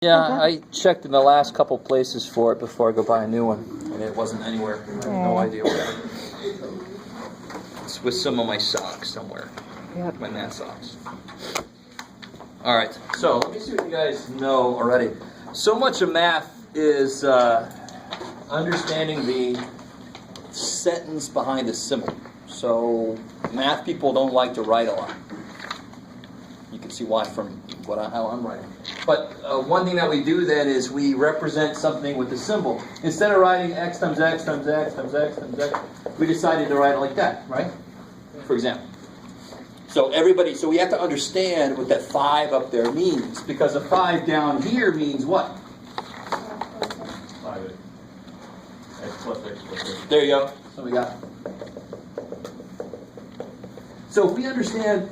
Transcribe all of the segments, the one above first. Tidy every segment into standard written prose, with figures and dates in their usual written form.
Yeah, I checked in the last couple places for it before I go buy a new one, and it wasn't anywhere. I have no idea where. It's with some of my socks somewhere. Yep. My man socks. All right, so let me see what you guys know already. So much of math is understanding the sentence behind a symbol. So math people don't like to write a lot. You can see why from how I'm writing. But one thing that we do then is we represent something with a symbol. Instead of writing x times x times x times x times x, we decided to write it like that, right? For example. So so we have to understand what that 5 up there means, because a 5 down here means what? 5x. X plus x plus x. There you go. So we got. So if we understand,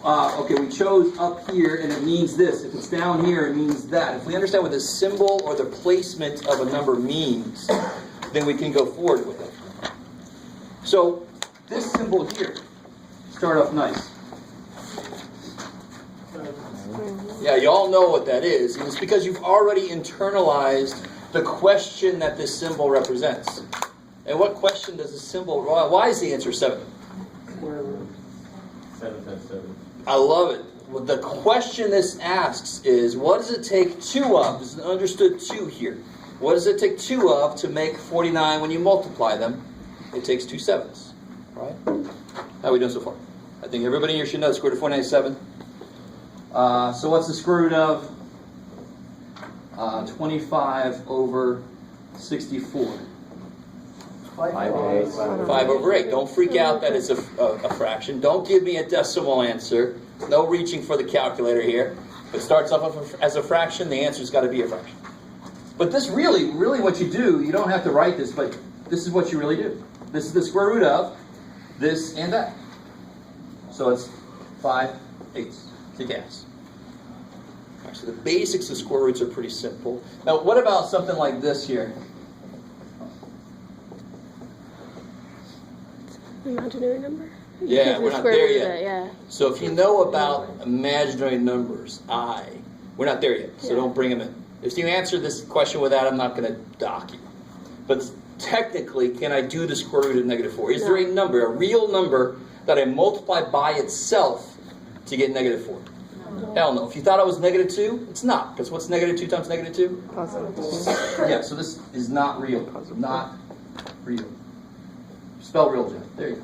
okay, we chose up here and it means this. If it's down here, it means that. If we understand what the symbol or the placement of a number means, then we can go forward with it. So this symbol here, start off nice. Yeah, you all know what that is. And it's because you've already internalized the question that this symbol represents. And what question does the symbol, why is the answer 7? 7 times 7. I love it. Well, the question this asks is, what does it take 2 of? This is an understood 2 here. What does it take 2 of to make 49 when you multiply them? It takes 2 7s. Right? How are we doing so far? I think everybody here should know the square root of 49 is 7. So what's the square root of 25 over 64? 5 over 8. 5 over 8. Don't freak out that it's a fraction. Don't give me a decimal answer. No reaching for the calculator here. If it starts off as a fraction, the answer's got to be a fraction. But this really what you do, you don't have to write this, but this is what you really do. This is the square root of this and that. So it's 5/8. Kick ass. Right, so the basics of square roots are pretty simple. Now, what about something like this here? Imaginary number? Yeah, we're not there yet. Yeah. So if you know about imaginary numbers, we're not there yet, so don't bring them in. If you answer this question with that, I'm not going to dock you. But technically, can I do the square root of -4? Is there a number, a real number, that I multiply by itself to get -4? No. Hell no. If you thought it was -2, it's not. Because what's -2 times -2? Positive. Yeah, so this is not real. Not real. Spell real, Jeff. There you go.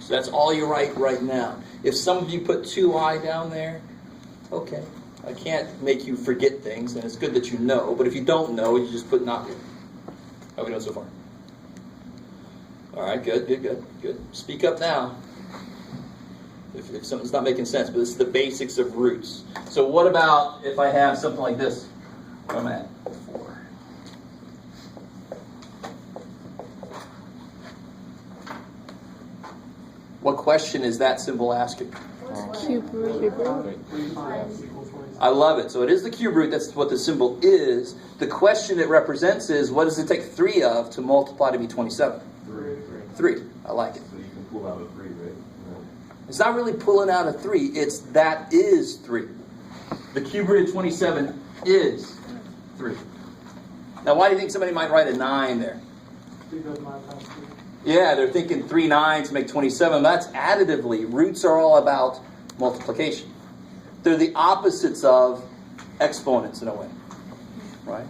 So that's all you write right now. If some of you put 2i down there, okay. I can't make you forget things, and it's good that you know. But if you don't know, you just put not real. How are we doing so far? All right, good. Speak up now. If something's not making sense, but this is the basics of roots. So what about if I have something like this? Where am I at? 4. What question is that symbol asking? Cube root. I love it. So it is the cube root. That's what the symbol is. The question it represents is, what does it take 3 of to multiply to be 27? 3. I like it. So you can pull out a 3, right? It's not really pulling out a 3. It's that is 3. The cube root of 27 is 3. Now, why do you think somebody might write a 9 there? Because 9 times 3. Yeah, they're thinking 3 9s make 27. That's additively. Roots are all about multiplication. They're the opposites of exponents in a way. Right?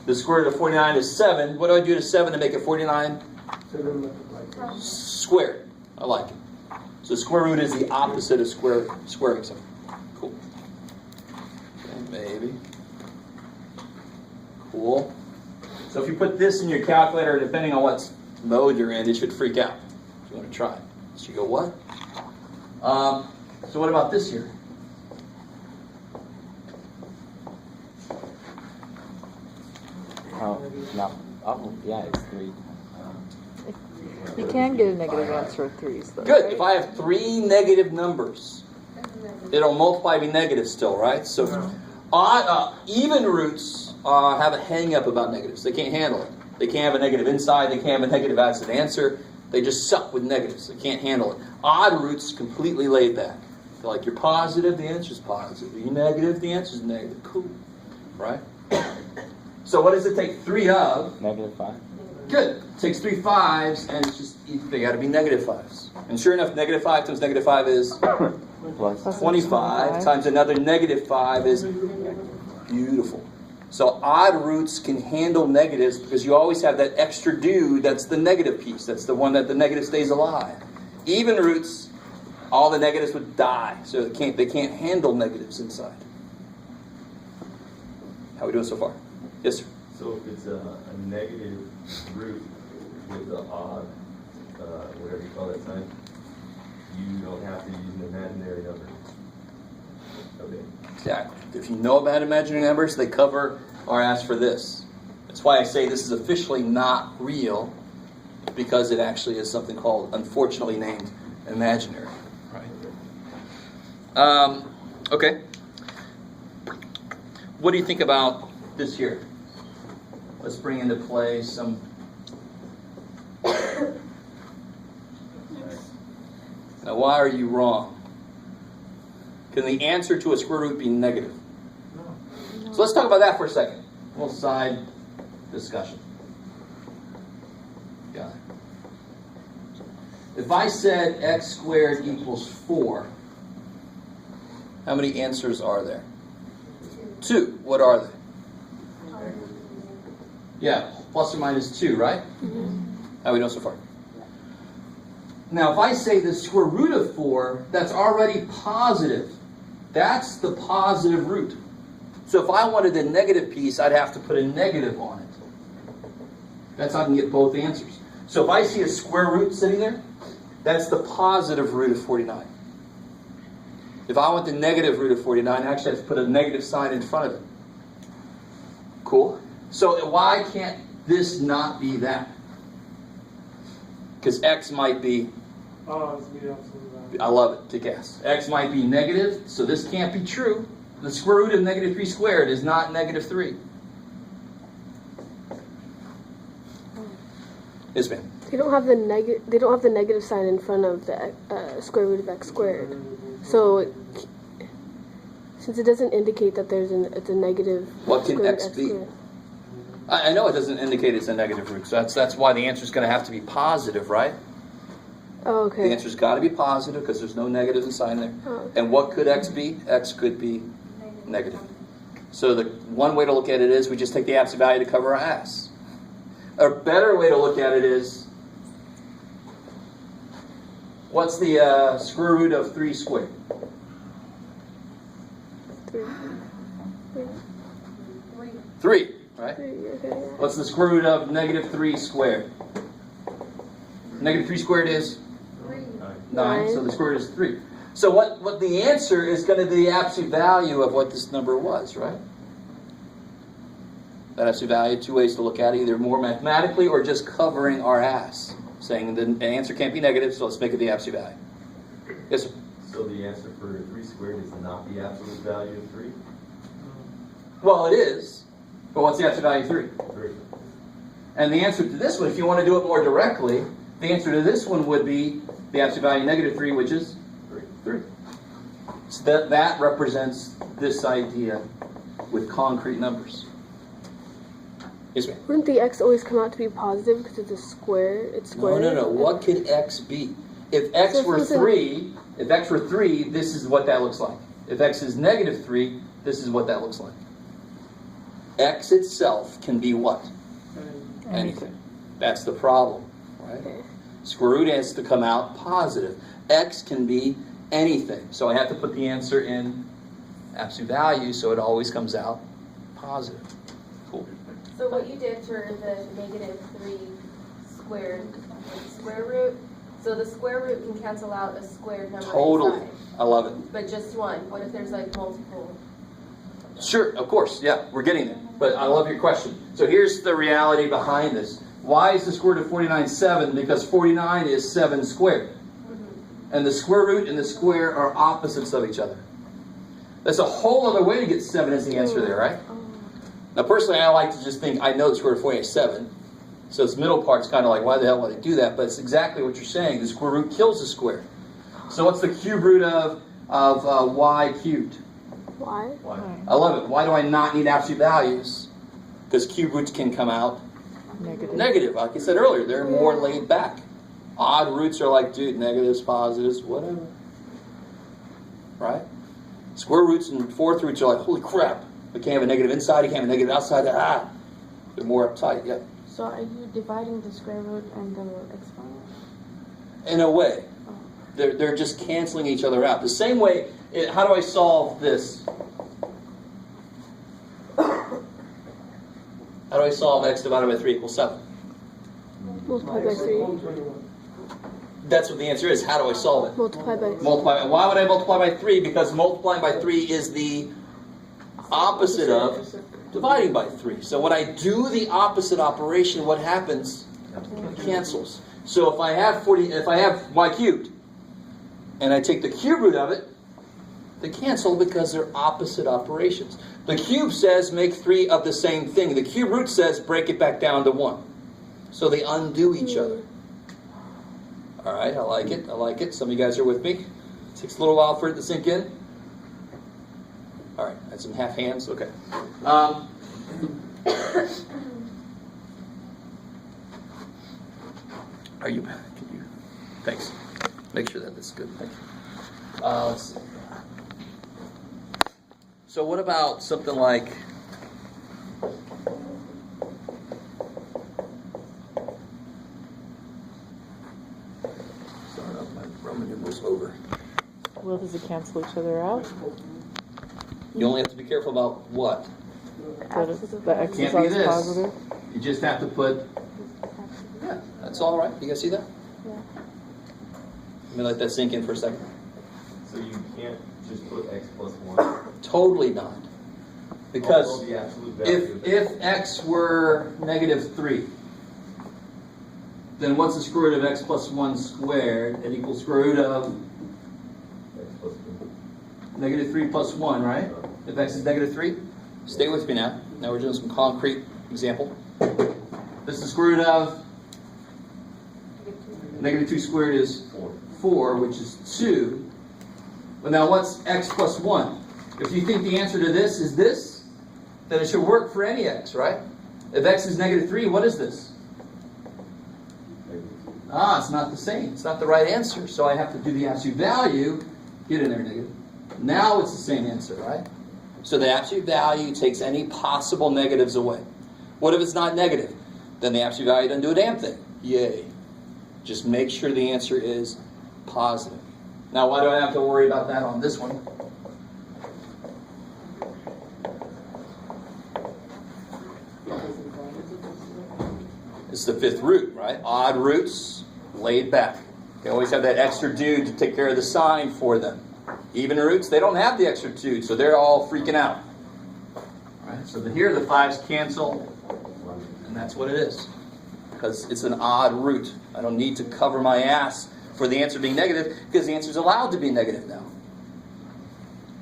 The square root of 49 is 7. What do I do to 7 to make it 49? Squared. I like it. So square root is the opposite of squaring something. Cool. Okay, maybe. Cool. So if you put this in your calculator, depending on what mode you're in, it should freak out. If you want to try it. So you go, what? So what about this here? Yeah, it's 3. You can get a negative answer with 3s, though. Good. Right? If I have 3 negative numbers, it'll multiply to be negative still, right? So even roots have a hang-up about negatives. They can't handle it. They can't have a negative inside. They can't have a negative outside answer. They just suck with negatives. They can't handle it. Odd roots completely laid back. Like, you're positive, the answer's positive. Are you negative? The answer's negative. Cool. Right? So what does it take 3 of? -5. Good. It takes 3 5s, and it's just, they got to be negative 5s. And sure enough, -5 times -5 is Plus. 25 times another -5 is beautiful. So odd roots can handle negatives because you always have that extra dude that's the negative piece. That's the one that the negative stays alive. Even roots, all the negatives would die. So they can't handle negatives inside. How are we doing so far? Yes, sir. So if it's a negative root with the odd, whatever you call that sign, you don't have to use an imaginary number. Okay. Exactly. If you know about imaginary numbers, they cover or ask for this. That's why I say this is officially not real, because it actually is something called, unfortunately named, imaginary. Right. Okay. What do you think about this here? Let's bring into play some. Now, why are you wrong? Can the answer to a square root be negative? No. So let's talk about that for a second. A little side discussion. Got it. If I said x squared equals 4, how many answers are there? 2. What are they? Yeah, plus or minus 2, right? How we know so far? Now, if I say the square root of 4, that's already positive. That's the positive root. So if I wanted the negative piece, I'd have to put a negative on it. That's how I can get both answers. So if I see a square root sitting there, that's the positive root of 49. If I want the negative root of 49, I actually have to put a negative sign in front of it. Cool? So why can't this not be that? Because x might be, Oh, it's the absolute value. I love it, to guess. X might be negative, so this can't be true. The square root of -3 squared is not -3. Yes, ma'am. They don't have the negative sign in front of the square root of x squared. So since it doesn't indicate that it's a negative What can square root x of be? squared. I know it doesn't indicate it's a negative root, so that's why the answer is going to have to be positive, right? Oh, The okay. answer's got to be positive because there's no negatives inside there. Oh, okay. And what could x be? X could be negative. So the one way to look at it is we just take the absolute value to cover our ass. A better way to look at it is, what's the square root of 3 squared? 3. 3, right? 3, okay, yeah. What's the square root of -3 squared? -3 squared is 9, so the square root is 3. So what the answer is going to be the absolute value of what this number was, right? That absolute value, 2 ways to look at it, either more mathematically or just covering our ass, saying the answer can't be negative, so let's make it the absolute value. Yes, sir? So the answer for 3 squared is not the absolute value of 3? Well, it is, but what's the absolute value of 3? 3. And the answer to this one, if you want to do it more directly, the answer to this one would be the absolute value -3, which is 3. So that represents this idea with concrete numbers. Yes, ma'am? Wouldn't the x always come out to be positive because it's a square? It's square. No. What could x be? If x So were if it's a- 3, this is what that looks like. If x is -3, this is what that looks like. X itself can be what? Anything. That's the problem, right? Okay. Square root has to come out positive. X can be anything. So I have to put the answer in absolute value so it always comes out positive. Cool. So what you did for the -3 squared square root, so the square root can cancel out a squared number Totally. inside, I love it. but just one. What if there's like multiple? Sure, of course. Yeah, we're getting there. But I love your question. So here's the reality behind this. Why is the square root of 49 7? Because 49 is 7 squared. And the square root and the square are opposites of each other. That's a whole other way to get 7 as the answer there, right? Now, personally, I like to just think, I know the square root of 48 is 7. So this middle part's kind of like, why the hell would I do that? But it's exactly what you're saying. The square root kills the square. So what's the cube root of of y cubed? Why? Why? I love it. Why do I not need absolute values? Because cube roots can come out Negative. negative. Like I said earlier, they're more laid back. Odd roots are like, dude, negatives, positives, whatever. Right? Square roots and fourth roots are like, holy crap. We can't have a negative inside, you can't have a negative outside. Ah, they're more uptight, yeah. So are you dividing the square root and the exponent? In a way. They're just canceling each other out. The same way, how do I solve this? How do I solve x divided by 3 equals 7? Multiply by 3. That's what the answer is. How do I solve it? Multiply by Multiply. Why would I multiply by 3? Because multiplying by 3 is the opposite of dividing by 3. So when I do the opposite operation, what happens? It cancels. So if I have y cubed, and I take the cube root of it, they cancel because they're opposite operations. The cube says make 3 of the same thing. The cube root says break it back down to 1. So they undo each other. All right, I like it. I like it. Some of you guys are with me. It takes a little while for it to sink in. All right, that's some half hands. Okay. Are you? Can you? Thanks. Make sure that this is good. Thank you. Let's see. So what about something like? Sorry, my Roman numerals over. Well, does it cancel each other out? You only have to be careful about what? That is, the x is Can't be always this. positive? You just have to put. Yeah, that's all right. You guys see that? Yeah. Let me let that sink in for a second. So you can't just put x plus 1? Totally not. Because Although the absolute value if x were negative 3, then what's the square root of x plus 1 squared? It equals square root of x plus 2. negative 3 plus 1, right? If x is negative 3. Stay with me now. Now we're doing some concrete example. This is the square root of negative 2 squared is 4, which is 2. But now what's x plus 1? If you think the answer to this is this, then it should work for any x, right? If x is negative 3, what is this? It's not the same. It's not the right answer. So I have to do the absolute value. Get in there, negative. Now it's the same answer, right? So the absolute value takes any possible negatives away. What if it's not negative? Then the absolute value doesn't do a damn thing. Yay. Just make sure the answer is positive. Now, why do I have to worry about that on this one? It's the fifth root, right? Odd roots, laid back. They always have that extra dude to take care of the sign for them. Even roots, they don't have the extra dude, so they're all freaking out. Right? So here the 5's cancel, and that's what it is. Because it's an odd root. I don't need to cover my ass for the answer being negative, because the answer is allowed to be negative now.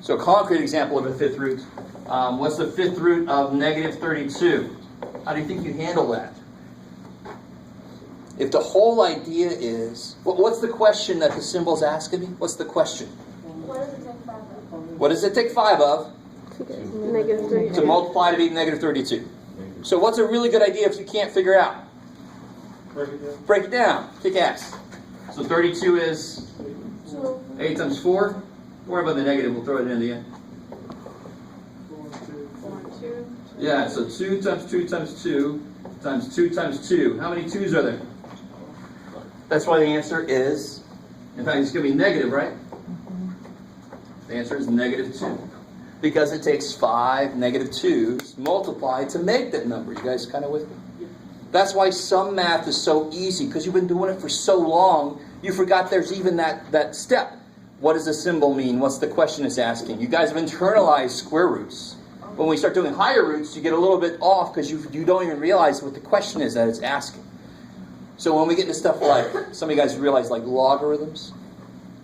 So a concrete example of a fifth root. What's the fifth root of negative 32? How do you think you handle that? If the whole idea is, what's the question that the symbol's asking me? What's the question? What does it take 5 of? What does it take 5 of? to get negative 3. To multiply to be negative 32. So what's a really good idea if you can't figure out? Break it down. Break it down. Kick ass. So 32 is 8 times 4. Don't worry about the negative. We'll throw it in the end. 4 and 2. Yeah, so 2 times 2 times 2 times 2 times 2. How many 2's are there? That's why the answer is, in fact, it's going to be negative, right? The answer is negative 2. Because it takes 5 negative 2's multiplied to make that number. You guys kind of with me? That's why some math is so easy, because you've been doing it for so long, you forgot there's even that step. What does a symbol mean? What's the question it's asking? You guys have internalized square roots. When we start doing higher roots, you get a little bit off because you don't even realize what the question is that it's asking. So when we get into stuff like, some of you guys realize like logarithms,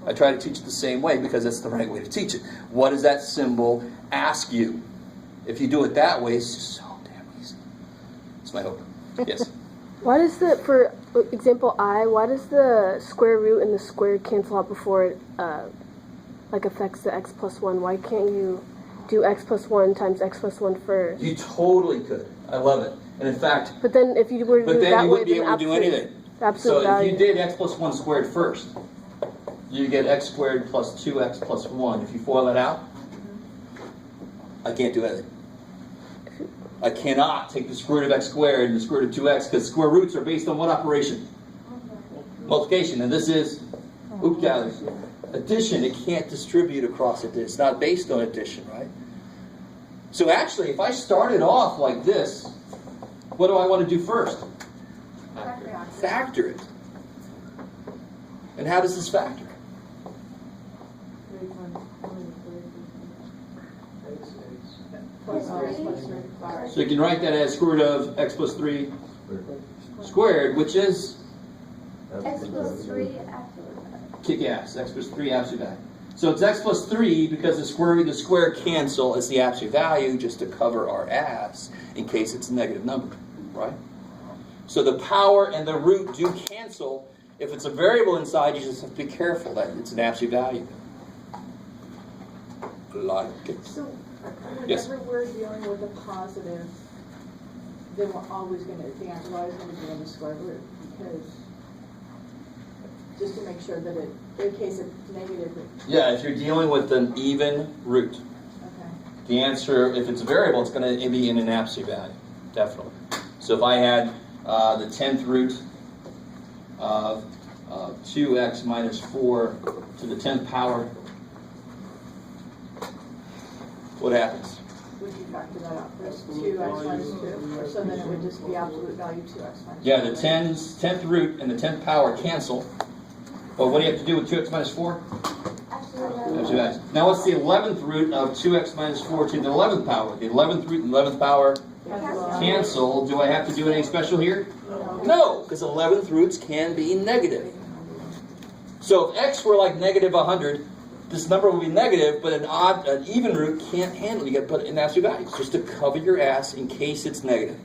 I try to teach it the same way because that's the right way to teach it. What does that symbol ask you? If you do it that way, it's just so damn easy. That's my hope. Yes? Why does for example I, why does the square root and the square cancel out before it like affects the x plus 1. Why can't you do x plus 1 times x plus 1 first? You totally could. I love it. And in fact, But then if you were to but do it then that you way, wouldn't be then able to do anything. the absolute So if value. you did x plus 1 squared first, you get x squared plus 2x plus 1. If you FOIL that out, I can't do anything. I cannot take the square root of x squared and the square root of 2x because square roots are based on what operation? Multiplication. And this is, oops, guys, addition. It can't distribute across it. It's not based on addition, right? So actually, if I started off like this, what do I want to do first? Factor it. And how does this factor? So you can write that as square root of x plus 3 squared, which is X plus 3 absolute. kick ass. X plus 3 absolute value. So it's x plus 3 because the square cancel as the absolute value just to cover our ass in case it's a negative number, right? So the power and the root do cancel. If it's a variable inside, you just have to be careful that it's an absolute value. Like it. So, Yes. whenever we're dealing with a positive, then we're always going to, the answer is always going to be in the square root, because just to make sure that it, in case it's negative, Yeah, if you're dealing with an even root, okay. the answer, if it's a variable, it's going to be in an absolute value, definitely. So if I had the 10th root of 2x minus 4 to the 10th power, what happens? Would you factor that out first? 2x minus 2, or so then it would just be absolute value 2x minus 2. Yeah, the 10th root and the 10th power cancel. But what do you have to do with 2x minus 4? Absolute value. Now what's the 11th root of 2x minus 4 to the 11th power? The 11th root and 11th power cancel. Do I have to do anything special here? No, because 11th roots can be negative. So if x were like negative 100, this number will be negative, but an even root can't handle it. You got to put it in absolute values just to cover your ass in case it's negative.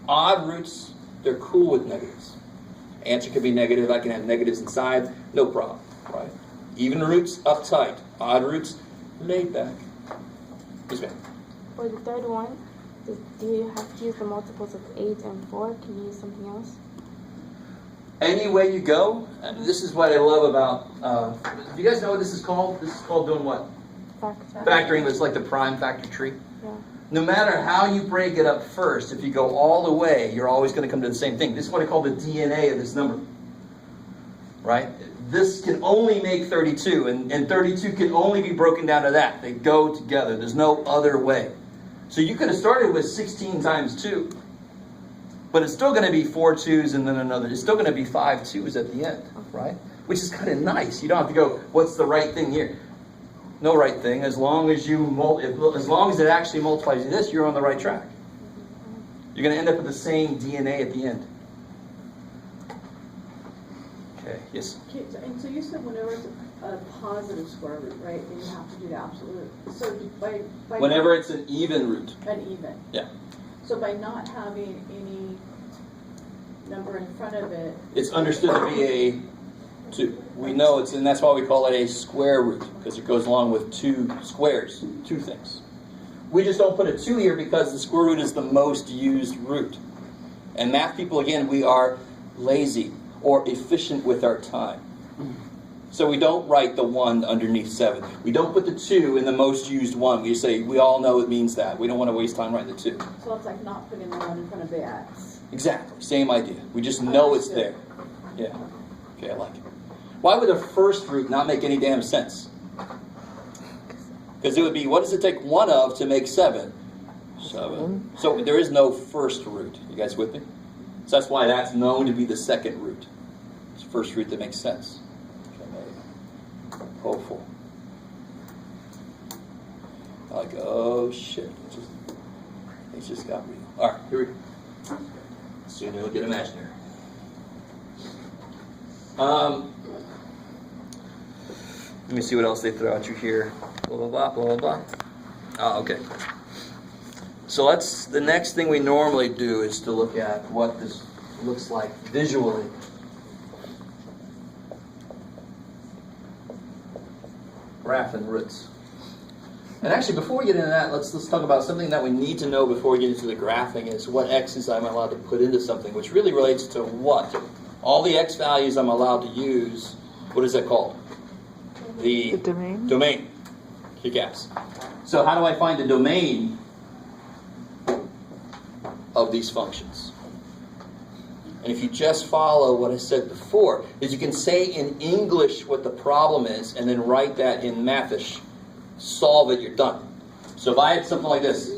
Odd roots, they're cool with negatives. Answer could be negative. I can have negatives inside, no problem, right? Even roots, uptight. Odd roots, laid back. Yes, ma'am. For the third one, do you have to use the multiples of 8 and 4? Can you use something else? Any way you go, and this is what I love about, do you guys know what this is called? This is called doing what? Factoring. It's like the prime factor tree. Yeah. No matter how you break it up first, if you go all the way, you're always going to come to the same thing. This is what I call the DNA of this number. Right? This can only make 32, and 32 can only be broken down to that. They go together. There's no other way. So you could have started with 16 times 2. But it's still going to be 4 2s and then another. It's still going to be 5 2s at the end, right? Which is kind of nice. You don't have to go, what's the right thing here? No right thing. As long as it actually multiplies you this, you're on the right track. You're going to end up with the same DNA at the end. Okay, yes? Okay, and so you said whenever it's a positive square root, right, then you have to do the absolute. So by Whenever it's an even root. an even. Yeah. So by not having any number in front of it, It's understood to be a 2. We know it's, and that's why we call it a square root, because it goes along with 2 squares, 2 things. We just don't put a 2 here because the square root is the most used root. And math people, again, we are lazy or efficient with our time. So we don't write the 1 underneath 7. We don't put the 2 in the most used 1. We just say, we all know it means that. We don't want to waste time writing the 2. so it's like not putting the 1 in front of the x. Exactly. Same idea. We just know it's there. Yeah. Okay, I like it. Why would the first root not make any damn sense? Because it would be, what does it take 1 of to make 7? 7. So there is no first root. You guys with me? So that's why that's known to be the second root. It's the first root that makes sense. Hopeful. Like, oh shit. It just got real. Alright, here we go. Soon it'll get imaginary. Let me see what else they throw at you here. Blah, blah, blah, blah, blah. Oh, okay. So the next thing we normally do is to look at what this looks like visually. graphing roots. And actually, before we get into that, let's talk about something that we need to know before we get into the graphing is what x's I'm allowed to put into something, which really relates to what? All the x values I'm allowed to use, what is that called? The domain? Domain. Kick ass. So how do I find the domain of these functions? And if you just follow what I said before, is you can say in English what the problem is and then write that in Mathish. Solve it, you're done. So if I had something like this.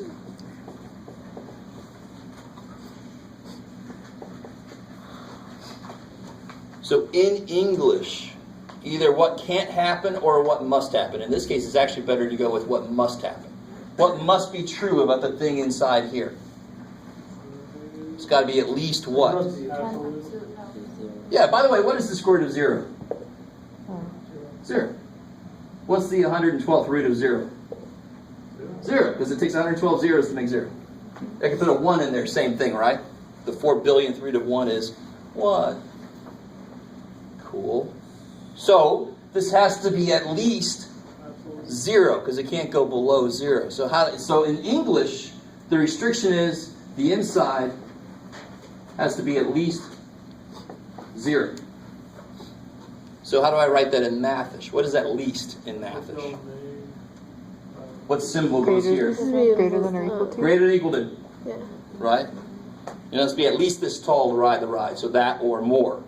So in English, either what can't happen or what must happen. In this case, it's actually better to go with what must happen. What must be true about the thing inside here? It's got to be at least what? Yeah, by the way, what is the square root of 0? 0. What's the 112th root of 0? 0, because it takes 112 zeros to make 0. I can put a 1 in there, same thing, right? The 4 billionth root of 1 is 1. Cool. So, this has to be at least 0, because it can't go below 0. So in English, the restriction is the inside has to be at least 0. So how do I write that in Mathish? What is that least in Mathish? What symbol goes here? Greater than or equal to? Greater than or equal to. Yeah. Right? It must be at least this tall to ride the ride. So that or more.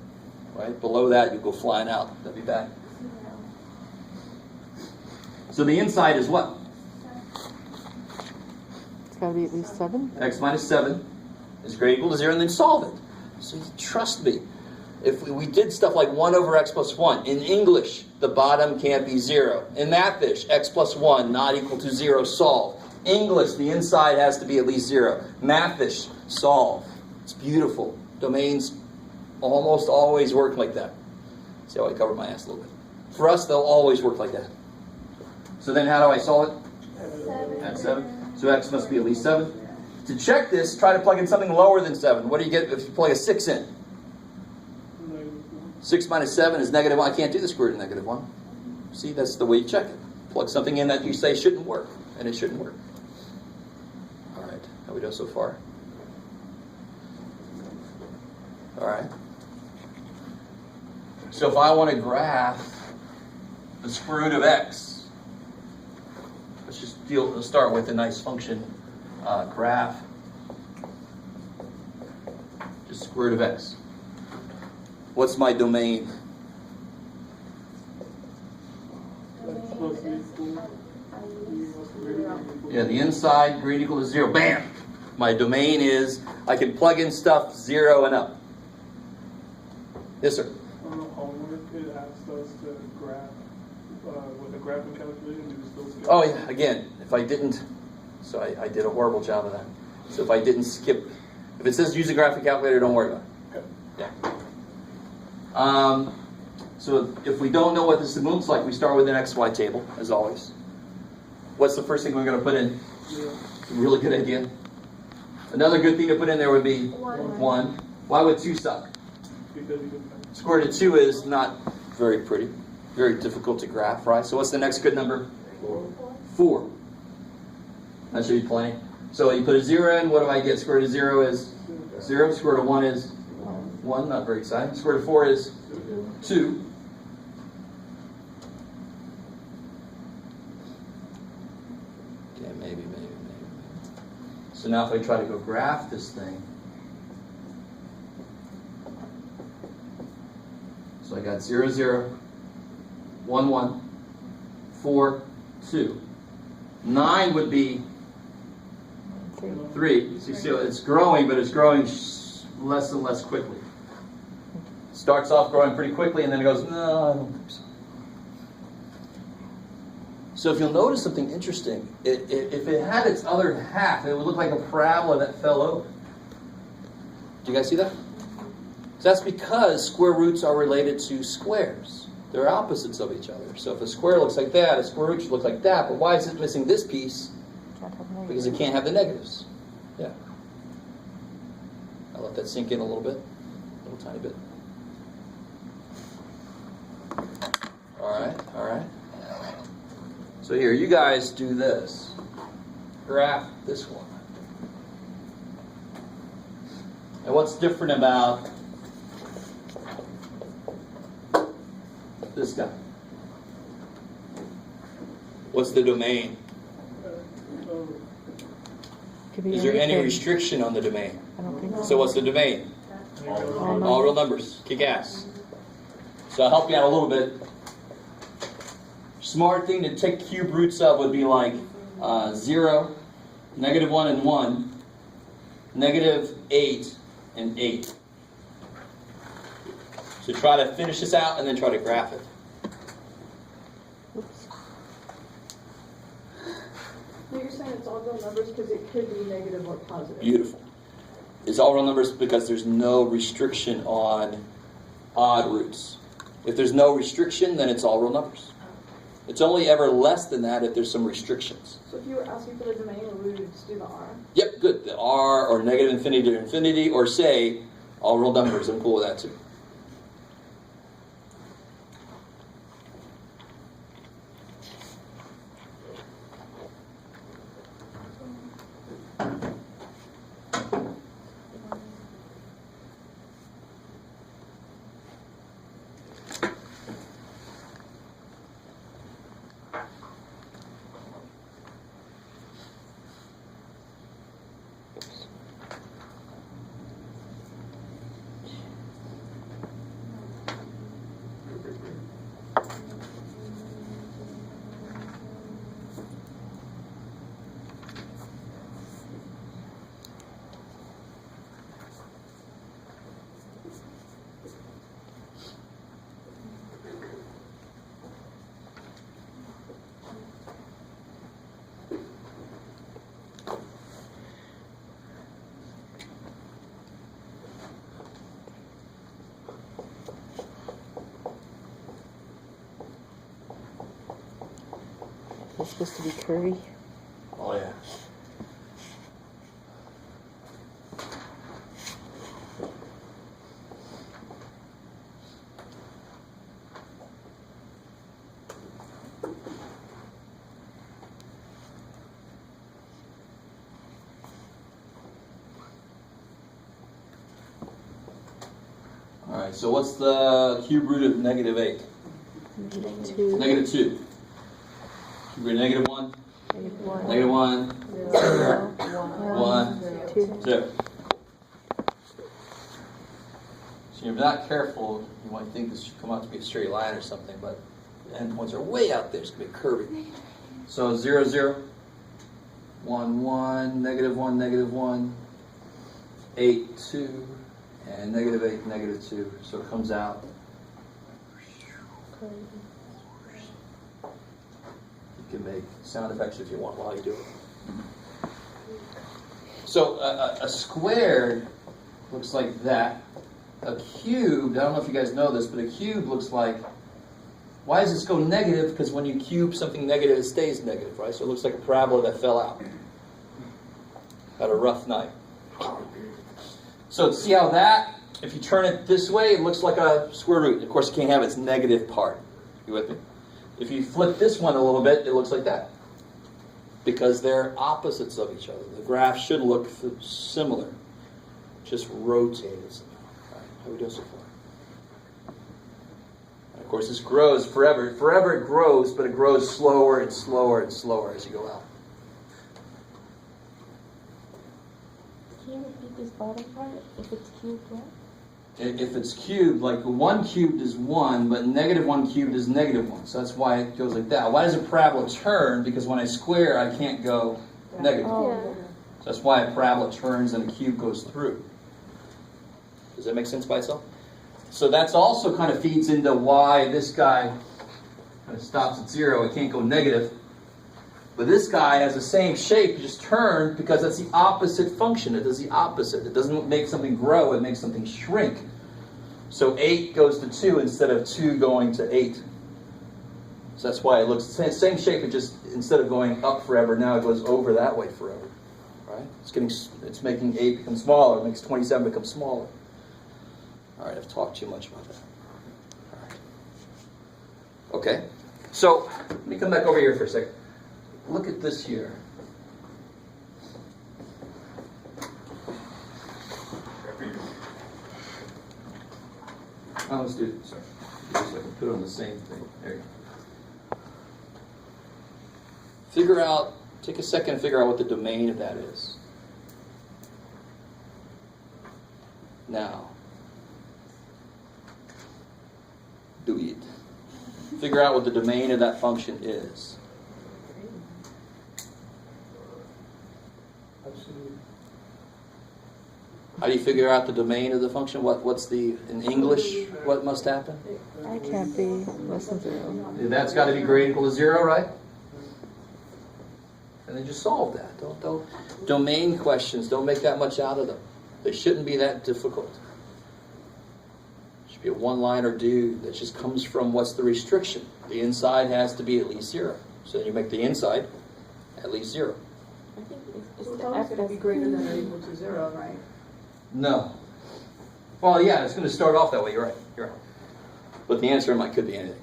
Right? Below that, you go flying out. That'd be bad. So the inside is what? It's got to be at least 7. X minus 7 is greater or equal to 0, and then solve it. So trust me. If we did stuff like 1 over x plus 1, in English, the bottom can't be 0. In Mathish, x plus 1 not equal to 0, solve. English, the inside has to be at least 0. Mathish, solve. It's beautiful. Domains almost always work like that. See how I covered my ass a little bit? For us, they'll always work like that. So then how do I solve it? At 7. So x must be at least 7. To check this, try to plug in something lower than 7. What do you get if you plug a 6 in? 6 minus 7 is negative 1. I can't do the square root of negative 1. See, that's the way you check it. Plug something in that you say shouldn't work, and it shouldn't work. All right, how we doing so far? All right. So if I want to graph the square root of x, let's start with a nice function graph. Just square root of x. What's my domain? Yeah, the inside greater equal to 0. Bam! My domain is, I can plug in stuff 0 and up. Yes, sir? On the homework, it asks us to graph, with a graphing calculation, do we still skip? Oh, yeah, again, if I didn't, so I did a horrible job of that. So if I didn't skip, if it says use a graphic calculator, don't worry about it. Okay. Yeah. So if we don't know what this looks like, we start with an XY table, as always. What's the first thing we're going to put in? It's a really good idea. Another good thing to put in there would be 1. Why would 2 suck? Because you can Square root of 2 is not very pretty. Very difficult to graph, right? So what's the next good number? 4. That should be plenty. So you put a 0 in, what do I get? Square root of 0 is 0. Square root of 1 is 1. Not very exciting. Square root of 4 is 2. Okay, maybe. So now if I try to go graph this thing, so I got 0, 0, 1, 1, 4, 2. 9 would be 3. So you see, it's growing, but it's growing less and less quickly. Starts off growing pretty quickly, and then it goes, no, I don't think so. So if you'll notice something interesting, if it had its other half, it would look like a parabola that fell over. Do you guys see that? So that's because square roots are related to squares. They're opposites of each other. So if a square looks like that, a square root should look like that. But why is it missing this piece? Because it can't have the negatives. Yeah. I'll let that sink in a little bit. A little tiny bit. All right. So here, you guys do this. Graph this one. And what's different about this guy? What's the domain? Could be Is there any anything. restriction on the domain? I don't think so. So what's the domain? All real numbers. Kick ass. So I'll help you out a little bit. Smart thing to take cube roots of would be like 0, -1 and 1, -8 and 8. So try to finish this out and then try to graph it. So you're saying it's all real numbers because it could be negative or positive? Beautiful. It's all real numbers because there's no restriction on odd roots. If there's no restriction, then it's all real numbers. It's only ever less than that if there's some restrictions. So if you were asking for the domain, we would just do the R? Yep, good. The R or negative infinity to infinity, or say all real numbers. I'm cool with that too. It's supposed to be curvy. Oh yeah. All right. So what's the cube root of -8? Two. -2. Cube root of -1. -1. -1. 0. 1. 2. 0. So if you're not careful, you might think this should come out to be a straight line or something, but the endpoints are way out there. It's going to be curvy. So 0, 0, 1, 1, -1, -1, 8, 2, and -8, -2. So it comes out. You can make sound effects if you want while you do it. So a square looks like that. A cube, I don't know if you guys know this, but a cube looks like, why does this go negative? Because when you cube something negative, it stays negative, right? So it looks like a parabola that fell out. Had a rough night. So see how that, if you turn it this way, it looks like a square root. Of course, you can't have its negative part. You with me? If you flip this one a little bit, it looks like that. Because they're opposites of each other. The graph should look similar. Just rotated somehow. Right. How are we doing so far? And of course, this grows forever. Forever it grows, but it grows slower and slower and slower as you go out. Can you repeat this bottom part? If it's cubed, what? If it's cubed, like 1 cubed is 1, but -1 cubed is -1. So that's why it goes like that. Why does a parabola turn? Because when I square, I can't go negative. Oh, Yeah. So that's why a parabola turns and a cube goes through. Does that make sense by itself? So that's also kind of feeds into why this guy kind of stops at 0. It can't go negative. But this guy has the same shape, it just turned because that's the opposite function. It does the opposite. It doesn't make something grow, it makes something shrink. So 8 goes to 2 instead of 2 going to 8. So that's why it looks the same shape, it just, instead of going up forever, now it goes over that way forever. Right? It's making 8 become smaller, it makes 27 become smaller. All right, I've talked too much about that. All right. Okay, so let me come back over here for a second. look at this here. Oh, let's do it. Sorry. Just so I can put it on the same thing. There you go. Figure out, take a second and figure out what the domain of that is. Now, do it. Figure out what the domain of that function is. Absolutely. How do you figure out the domain of the function? What's the, in English, what must happen? That can't be less than 0. That's got to be greater than equal to 0, right? And then just solve that. Don't domain questions, don't make that much out of them. They shouldn't be that difficult. It should be a one-liner do that just comes from what's the restriction. The inside has to be at least 0. So then you make the inside at least 0. I think it's It's the always F gonna be greater than or equal to 0, right? No. Well, yeah, it's going to start off that way. You're right. You're right. But the answer might could be anything.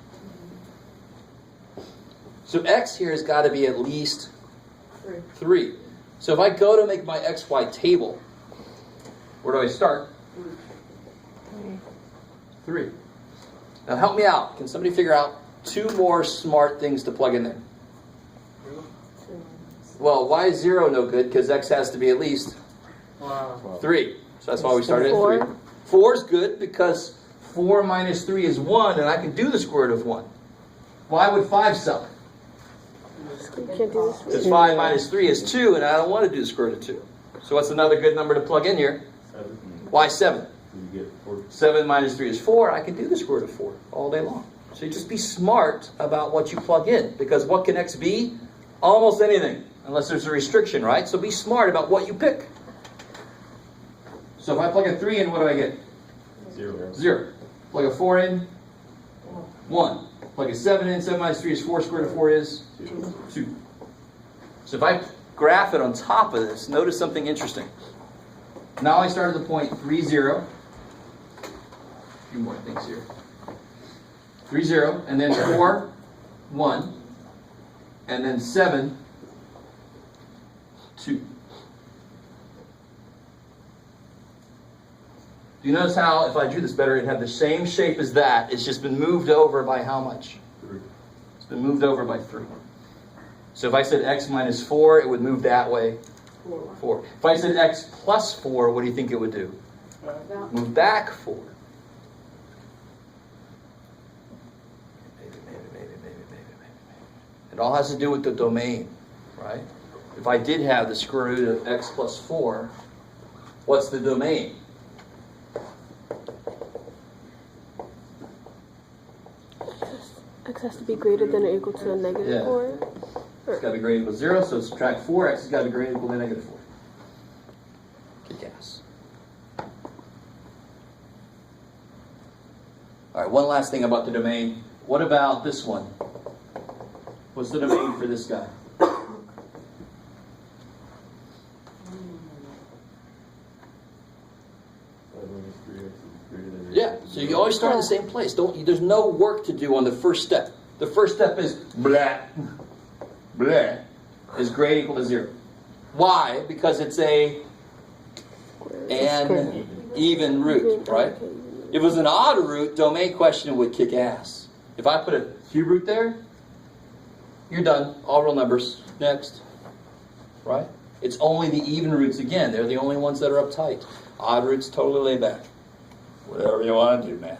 So x here has got to be at least 3. So if I go to make my xy table, where do I start? 3. Now help me out. Can somebody figure out 2 more smart things to plug in there? Well, why is 0 no good? Because x has to be at least 3. So that's why we started at 3. 4 is good because 4 minus 3 is 1, and I can do the square root of 1. Why would 5 suck? You can't do this. Because 5 minus 3 is 2, and I don't want to do the square root of 2. So what's another good number to plug in here? 7. Why 7? You get 4. 7 minus 3 is 4. I can do the square root of 4 all day long. So you just be smart about what you plug in. Because what can x be? Almost anything. Unless there's a restriction, right? So be smart about what you pick. So if I plug a 3 in, what do I get? 0. 0. Plug a 4 in, 1. Plug a 7 in, 7 minus 3 is 4, square root of 4 is 2. So if I graph it on top of this, notice something interesting. Now I start at the point 3, 0. A few more things here. 3, 0, and then 4, 1, and then 7, 2. Do you notice how, if I drew this better, it'd have the same shape as that. It's just been moved over by how much? 3. It's been moved over by 3. So if I said x minus 4, it would move that way. 4. If I said x plus 4, what do you think it would do? Move back 4. Maybe. It all has to do with the domain, right? If I did have the square root of x plus 4, what's the domain? X has to be greater than or equal to a negative Yeah. 4. It's got to be greater than equal to 0, so subtract 4. X has got to be greater than equal to negative 4. Kick ass. All right, one last thing about the domain. What about this one? What's the domain for this guy? Yeah, so you always start in the same place. There's no work to do on the first step. The first step is blah, blah, is greater equal to 0. Why? Because it's an even root, right? If it was an odd root, domain question would kick ass. If I put a cube root there, you're done. All real numbers. Next. Right? It's only the even roots again. They're the only ones that are uptight. Odd roots, totally laid back. Whatever you want to do, man.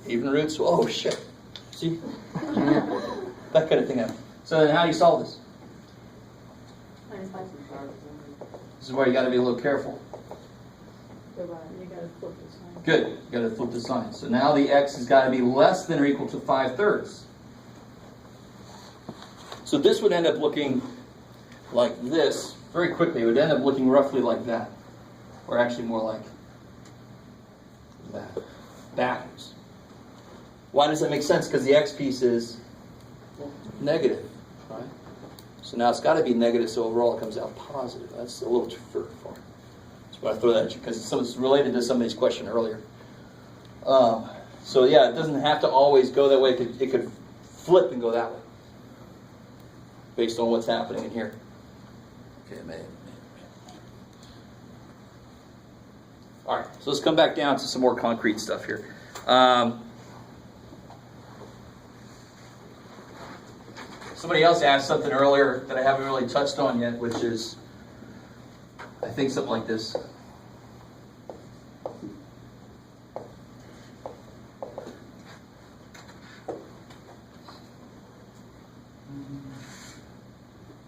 Even roots, oh shit. See? That kind of thing happens. So then how do you solve this? This is where you got to be a little careful. You gotta flip the sign. Good. You got to flip the sign. So now the x has got to be less than or equal to 5/3. So this would end up looking like this very quickly. It would end up looking roughly like that. Or actually more like that. Backwards. Why does that make sense? Because the x piece is negative, right? So now it's got to be negative, so overall it comes out positive. That's a little too far. That's why I throw that at you, because it's related to somebody's question earlier. So yeah, it doesn't have to always go that way. It could flip and go that way. based on what's happening in here. Okay, man. All right, so let's come back down to some more concrete stuff here. Somebody else asked something earlier that I haven't really touched on yet, which is, I think something like this.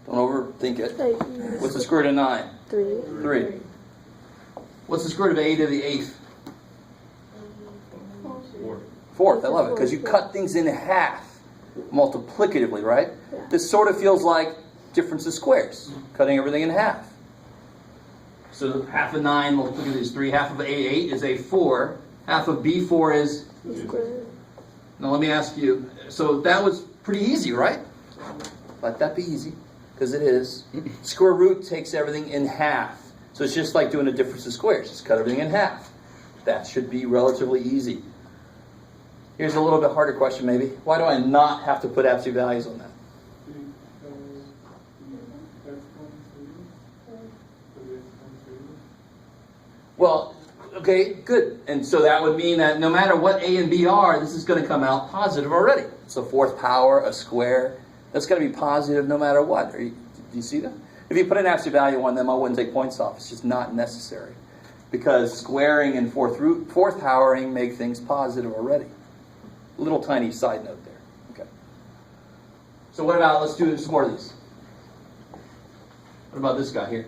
Don't overthink it. What's the square root of 9? 3. 3. What's the square root of a to the 8th? 4th. I love it, because you cut things in half multiplicatively, right? Yeah. This sort of feels like difference of squares, cutting everything in half. So half of 9 multiplicatively is 3. Half of A8 is A4. Half of B4 is... Now let me ask you, so that was pretty easy, right? Let that be easy, because it is. Square root takes everything in half. So it's just like doing a difference of squares. Just cut everything in half. That should be relatively easy. Here's a little bit harder question maybe. Why do I not have to put absolute values on that? Well, okay, good. And so that would mean that no matter what A and B are, this is going to come out positive already. It's a 4th power, a square. That's going to be positive no matter what. Do you see that? If you put an absolute value on them, I wouldn't take points off. It's just not necessary. Because squaring and 4th powering make things positive already. Little tiny side note there. Okay. So what about, let's do some more of these. What about this guy here?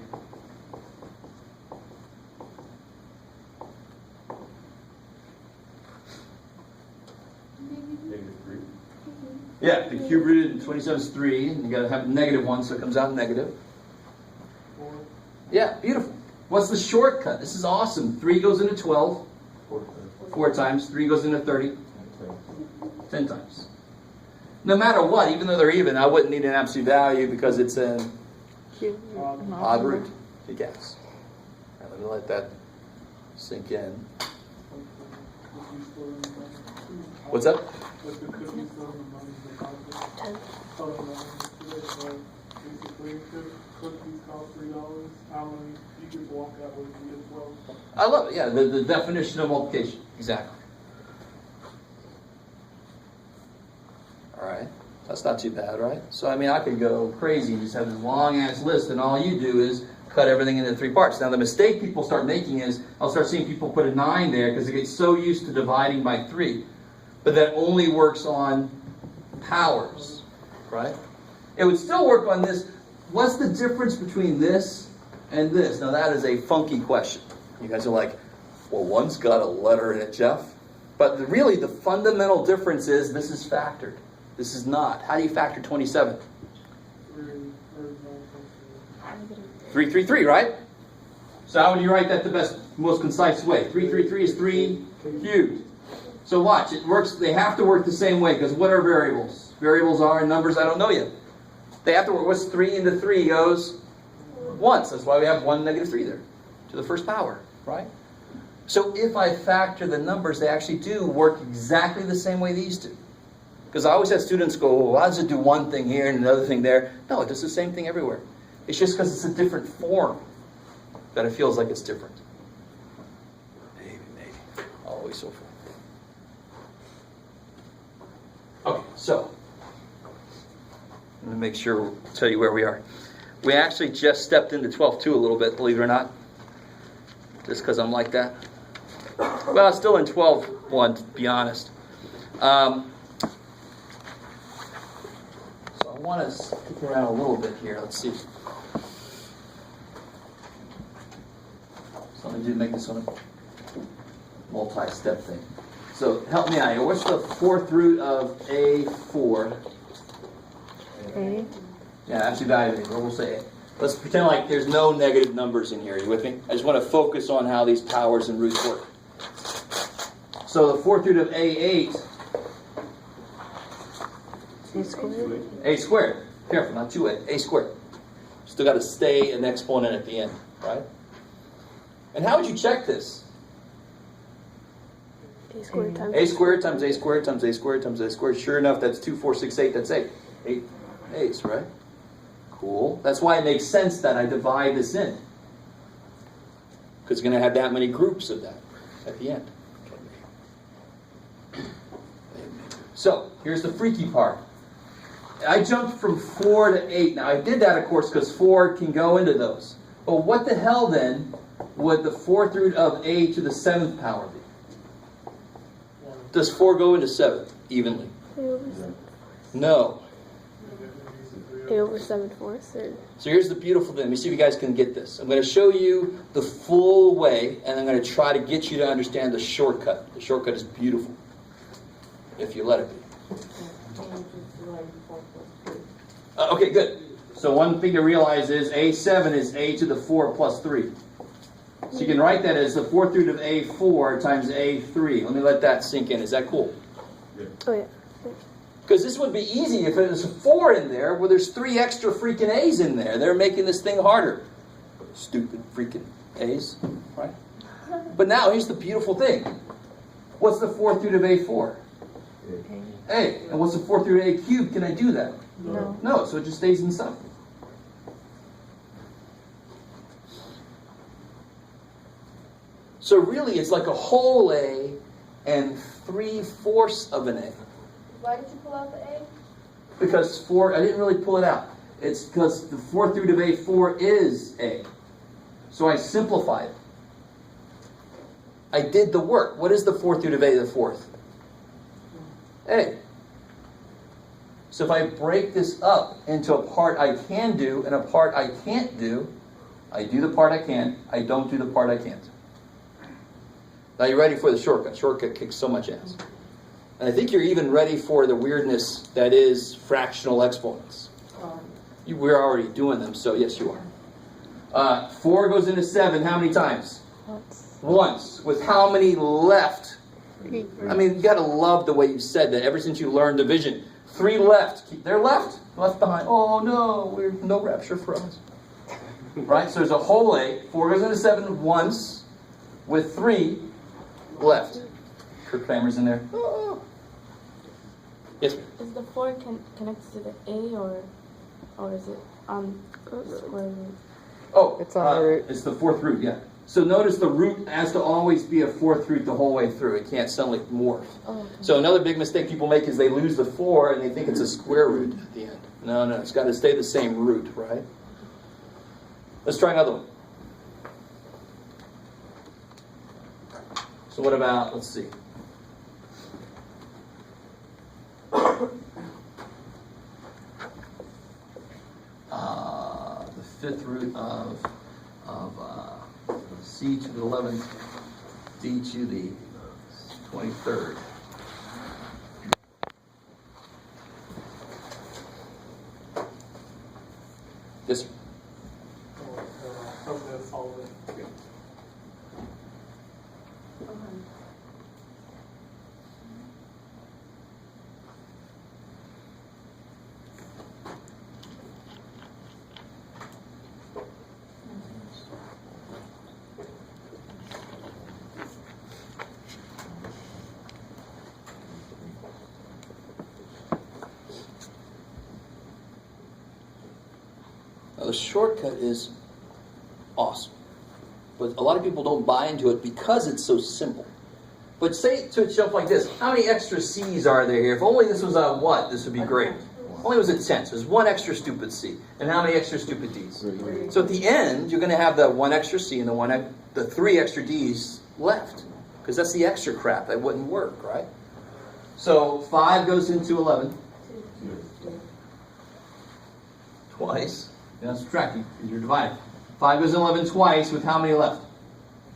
-3. Yeah, the cube root of 27 is 3, and you got to have -1, so it comes out negative. 4. Yeah, beautiful. What's the shortcut? This is awesome. 3 goes into 12, 4 times. 3 goes into 30, 10 times. No matter what, even though they're even, I wouldn't need an absolute value because it's an odd root. You guess. All right, let me let that sink in. What's up? But the cookies still in the money deposit. 10. Oh, no. Basically, if cookies cost $3, how many you could walk out with as well? I love it. Yeah, the definition of multiplication. Exactly. All right. That's not too bad, right? So, I mean, I could go crazy and just have this long-ass list, and all you do is cut everything into 3 parts. Now, the mistake people start making is I'll start seeing people put a 9 there because they get so used to dividing by 3. But that only works on powers, right? It would still work on this. What's the difference between this and this? Now, that is a funky question. You guys are like, well, one's got a letter in it, Jeff. But really, the fundamental difference is this is factored. This is not. How do you factor 27? 3, 3, 3, right? So how would you write that the best, most concise way? 3, 3, 3 is 3 cubed. So watch, it works. They have to work the same way because what are variables? Variables are numbers I don't know yet. They have to work. What's 3 into 3 goes once. That's why we have 1 negative 3 there to the first power, right? So if I factor the numbers, they actually do work exactly the same way these do. Because I always have students go, well, why does it do one thing here and another thing there? No, it does the same thing everywhere. It's just because it's a different form that it feels like it's different. Maybe. Always so far. Okay, so let me make sure, tell you where we are. We actually just stepped into 12.2 a little bit, believe it or not. Just because I'm like that. Well, it's still in 12.1, to be honest. So I want to stick around a little bit here. Let's see. So I'm going to make this one a multi-step thing. So help me out here. What's the 4th root of A4? A. Yeah, actually value. We'll say A. Let's pretend like there's no negative numbers in here. Are you with me? I just want to focus on how these powers and roots work. So the 4th root of A8. A squared. A squared. Careful, not 2A. A squared. Still got to stay an exponent at the end, right? And how would you check this? A squared times A squared times A squared times A squared times A squared. Sure enough, that's 2, 4, 6, 8. That's 8. 8 A's, right? Cool. That's why it makes sense that I divide this in. Because it's going to have that many groups of that at the end. So, here's the freaky part. I jumped from 4 to 8. Now, I did that, of course, because 4 can go into those. But what the hell, then, would the 4th root of a to the 7th power be? Does 4 go into 7 evenly? No. A over 7/4. Or... So here's the beautiful thing. Let me see if you guys can get this. I'm going to show you the full way, and I'm going to try to get you to understand the shortcut. The shortcut is beautiful, if you let it be. Okay, good. So one thing to realize is A7 is A to the 4 plus 3. So you can write that as the 4th root of A4 times A3. Let me let that sink in. Is that cool? Oh, yeah. Because this would be easy if there's a 4 in there, where there's 3 extra freaking A's in there. They're making this thing harder. Stupid freaking A's, right? But now, here's the beautiful thing. What's the 4th root of A4? A. And what's the 4th root of A cubed? Can I do that? No. No, so it just stays inside. So really, it's like a whole A and 3/4 of an A. Why did you pull out the A? Because 4, I didn't really pull it out. It's because the 4th root of A4 is A. So I simplified it. I did the work. What is the 4th root of A, the 4th? A. So if I break this up into a part I can do and a part I can't do, I do the part I can, I don't do the part I can't. Now you're ready for the shortcut. Shortcut kicks so much ass. And I think you're even ready for the weirdness that is fractional exponents. We're already doing them, so yes, you are. 4 goes into 7 how many times? Once. With how many left? I mean, you got to love the way you said that ever since you learned division. 3 left. They're left. Left behind. Oh, no. We're no rapture for us. Right? So there's a whole A. 4 goes into 7 once with 3 left. Kirk Kramer's in there. Oh. Yes, ma'am. Is the 4 connected to the A or is it on the square root? Oh, It's on the root. It's the 4th root, yeah. So notice the root has to always be a 4th root the whole way through. It can't suddenly morph. Oh, okay. So another big mistake people make is they lose the 4 and they think it's a square root at the end. No, it's got to stay the same root, right? Let's try another one. So what about, let's see. The 5th root of C to the 11th, D to the 23rd. Yes, sir. Something that's solid. Now the shortcut is awesome, but a lot of people don't buy into it because it's so simple. But say to itself like this: how many extra C's are there here? If only this was a what, this would be great. Only it was a 10, so there's 1 extra stupid C. And how many extra stupid D's? 3. So at the end, you're going to have the 1 extra C and the 3 extra D's left, because that's the extra crap that wouldn't work, right? So 5 goes into 11 twice. You're not subtracting because you're dividing. 5 goes into 11 twice with how many left?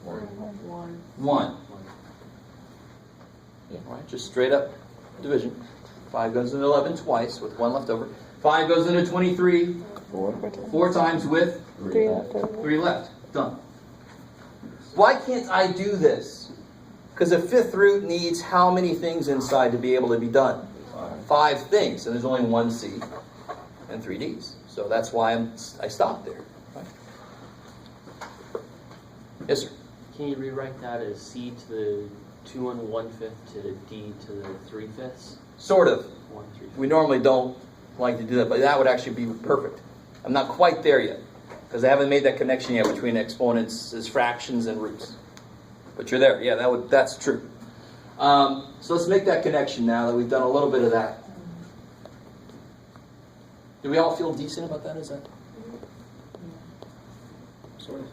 1. Yeah, right. Just straight up division. 5 goes into 11 twice with 1 left over. 5 goes into 23 4 times with 3 left over. 3 left. Done. Why can't I do this? Because a 5th root needs how many things inside to be able to be done? 5 things. And there's only 1 C and 3 D's. So that's why I stopped there. Right? Yes, sir. Can you rewrite that as C to the 2 1/5 to the D to the 3/5? Sort of. 1 3/5. We normally don't like to do that, but that would actually be perfect. I'm not quite there yet, because I haven't made that connection yet between exponents as fractions and roots. But you're there. Yeah, that's true. So let's make that connection now that we've done a little bit of that. Do we all feel decent about that? Is that sort of?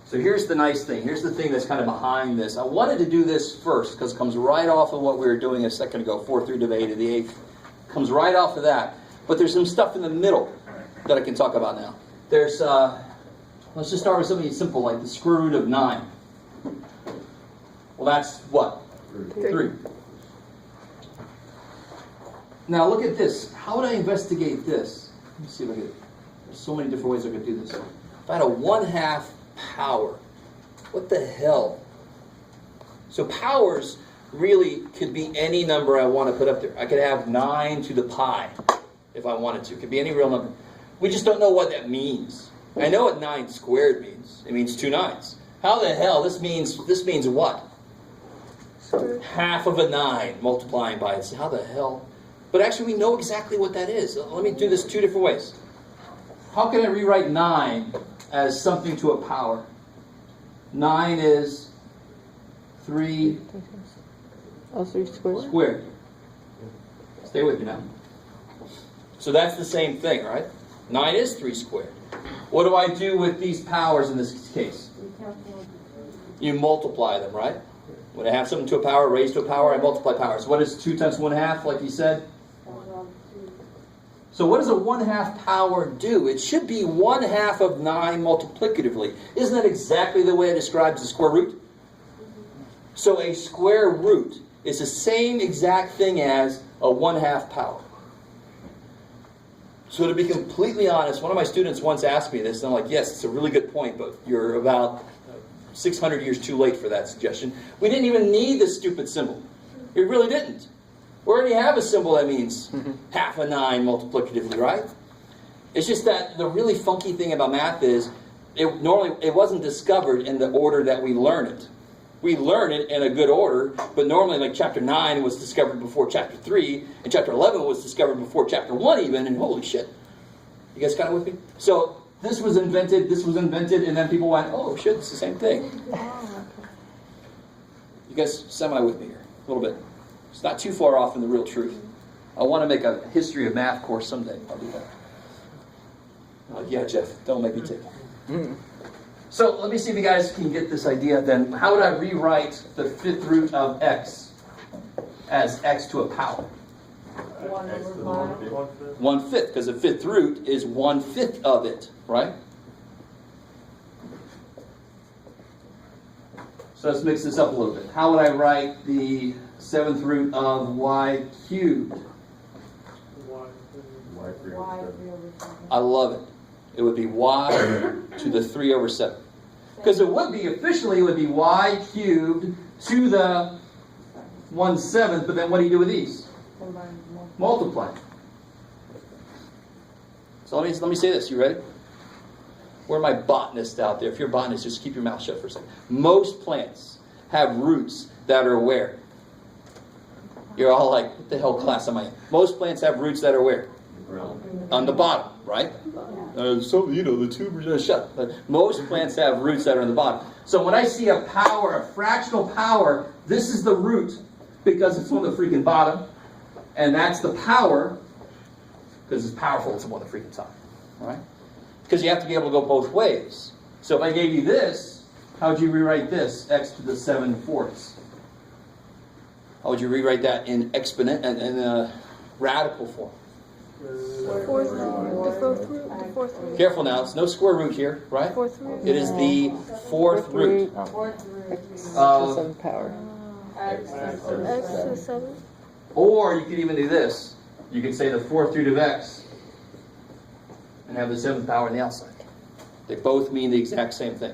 So here's the nice thing. Here's the thing that's kind of behind this. I wanted to do this first because it comes right off of what we were doing a second ago, 4th root of a to the 8th. Comes right off of that. But there's some stuff in the middle that I can talk about now. There's, let's just start with something simple like the square root of 9. Well, that's what? 3. Now look at this. How would I investigate this? Let me see if I could. There's so many different ways I could do this. If I had a 1/2 power, what the hell? So powers really could be any number I want to put up there. I could have 9 to the pi if I wanted to. It could be any real number. We just don't know what that means. I know what 9 squared means. It means 2 9s. How the hell? This means what? Half of a 9 multiplying by it. How the hell? But actually we know exactly what that is. Let me do this 2 different ways. How can I rewrite 9 as something to a power? 9 is 3 3 squared. squared. Stay with me now. So that's the same thing, right? 9 is 3 squared. What do I do with these powers in this case? You multiply them, right? When I have something to a power, raised to a power, I multiply powers. What is 2 times 1/2, like you said? So what does a 1/2 power do? It should be 1/2 of 9 multiplicatively. Isn't that exactly the way it describes the square root? So a square root is the same exact thing as a 1/2 power. So to be completely honest, one of my students once asked me this, and I'm like, yes, it's a really good point, but you're about 600 years too late for that suggestion. We didn't even need this stupid symbol. We really didn't. We already have a symbol that means 1/2 of 9 multiplicatively, right? It's just that the really funky thing about math is it wasn't discovered in the order that we learn it. We learn it in a good order, but normally like chapter 9 was discovered before chapter 3, and chapter 11 was discovered before chapter 1 even, and holy shit. You guys kind of with me? So this was invented, and then people went, oh shit, it's the same thing. You guys semi with me here, a little bit. It's not too far off from the real truth. I want to make a history of math course someday. I'll do that. Oh, yeah, Jeff, don't make me take it. So let me see if you guys can get this idea then. How would I rewrite the 5th root of x as x to a power? 1/5, because the 5th root is 1/5 of it, right? So let's mix this up a little bit. How would I write the 7th root of y cubed? I love it. It would be y to the 3/7. Because it would be, officially, it would be y cubed to the 1/7, but then what do you do with these? Multiply. So let me say this. You ready? Where are my botanists out there? If you're a botanist, just keep your mouth shut for a second. Most plants have roots that are where? You're all like, what the hell class am I in? Most plants have roots that are where? On the bottom, right? So, the tubers are shut. But most plants have roots that are on the bottom. So when I see a power, a fractional power, this is the root because it's on the freaking bottom. And that's the power because it's powerful, it's on the freaking top. Right? Because you have to be able to go both ways. So if I gave you this, how would you rewrite this? X to the 7/4. How would you rewrite that in exponent and in radical form? The fourth root. Careful now, it's no square root here, right? Fourth root. It is the 4th root X to of, 7 power. X to the 7. or you could even do this. You could say the 4th root of x and have the 7th power on the outside. They both mean the exact same thing.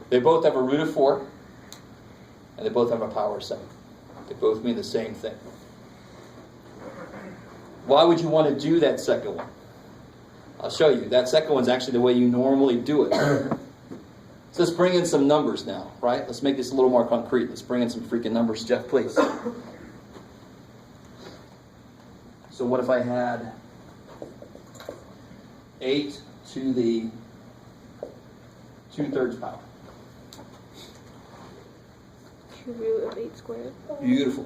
They both have a root of 4, and they both have a power of 7. They both mean the same thing. Why would you want to do that second one? I'll show you. That second one's actually the way you normally do it. So let's bring in some numbers now, right? Let's make this a little more concrete. Let's bring in some freaking numbers. Jeff, please. So what if I had 8 to the 2/3 power? Cube root of 8 squared. Beautiful.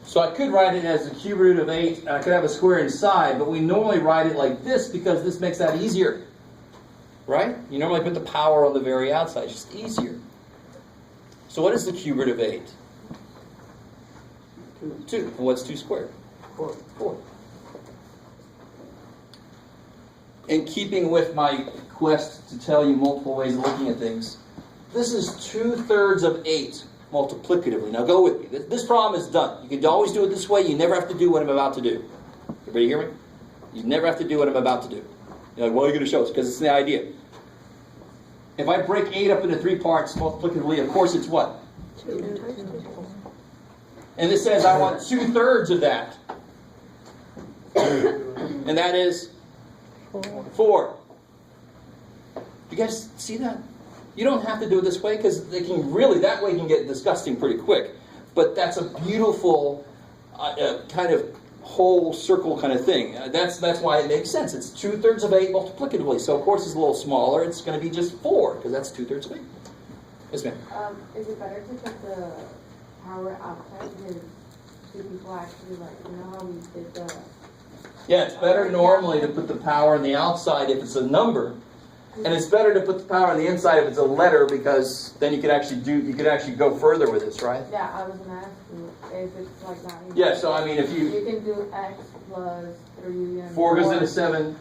So I could write it as the cube root of 8, and I could have a square inside, but we normally write it like this because this makes that easier. Right? You normally put the power on the very outside. It's just easier. So what is the cube root of 8? 2. And what's 2 squared? 4. In keeping with my quest to tell you multiple ways of looking at things, this is 2/3 of 8 multiplicatively. Now go with me. This problem is done. You can always do it this way. You never have to do what I'm about to do. Everybody hear me? You never have to do what I'm about to do. You're like, well, you're going to show us, because it's the idea. If I break 8 up into 3 parts multiplicatively, of course it's what? 2 times 2. And this says I want 2/3 of that. And that is 4. You guys see that? You don't have to do it this way, because they can really, that way can get disgusting pretty quick. But that's a beautiful kind of whole circle kind of thing. That's why it makes sense. It's 2/3 of 8 multiplicatively. So of course it's a little smaller. It's going to be just 4, because that's 2/3 of 8. Yes, ma'am. Is it better to put the power outside because do people actually like, you know how we did the... Yeah, it's better normally to put the power on the outside if it's a number. And it's better to put the power on the inside if it's a letter, because then you could actually go further with this, right? Yeah, I was gonna ask you if it's like that. Yeah, so I mean if you can do x plus 3 and 4 goes into 7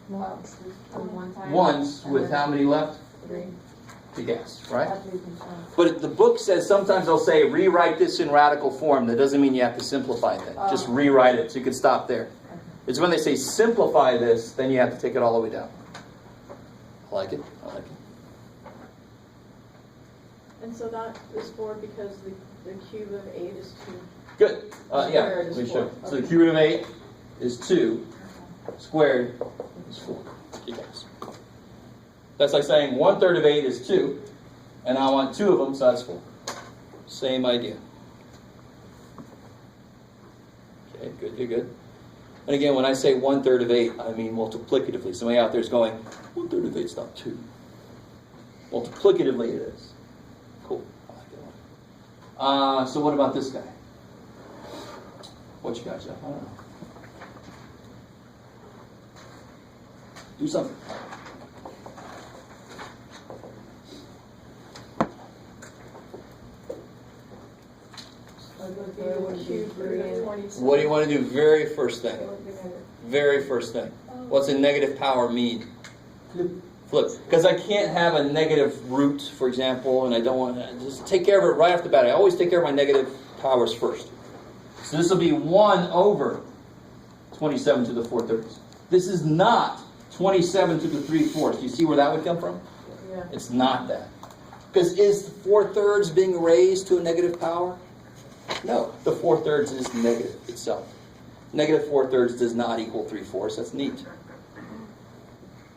one time. ones and with then how many left? 3. To guess, right? That's what you can show. But the book says sometimes they'll say rewrite this in radical form. That doesn't mean you have to simplify things. Just rewrite it, so you can stop there. It's when they say simplify this, then you have to take it all the way down. I like it. I like it. And so that is 4 because the cube of 8 is 2. Good. Yeah, Squared is let me show you. 4. So the cube root of 8 is 2. Squared is 4. You guys. That's like saying 1/3 of 8 is 2. And I want 2 of them, so that's 4. Same idea. Okay, good, you're good. And again, when I say 1/3 of 8, I mean multiplicatively. Somebody out there is going, 1/3 of 8 is not 2. Multiplicatively it is. Cool. I like that one. So what about this guy? What you got, Jeff? I don't know. Do something. What do you want to do very first thing? Very first thing. What's a negative power mean? Flip. Because I can't have a negative root, for example, and I don't want to just take care of it right off the bat. I always take care of my negative powers first. So this will be 1 over 27 to the 4/3. This is not 27 to the 3/4. Do you see where that would come from? Yeah. It's not that. Because is 4/3 being raised to a negative power? No, the 4/3 is negative itself. Negative 4/3 does not equal 3/4. That's neat.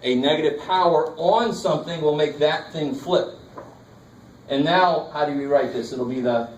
A negative power on something will make that thing flip. And now, how do we write this? It'll be the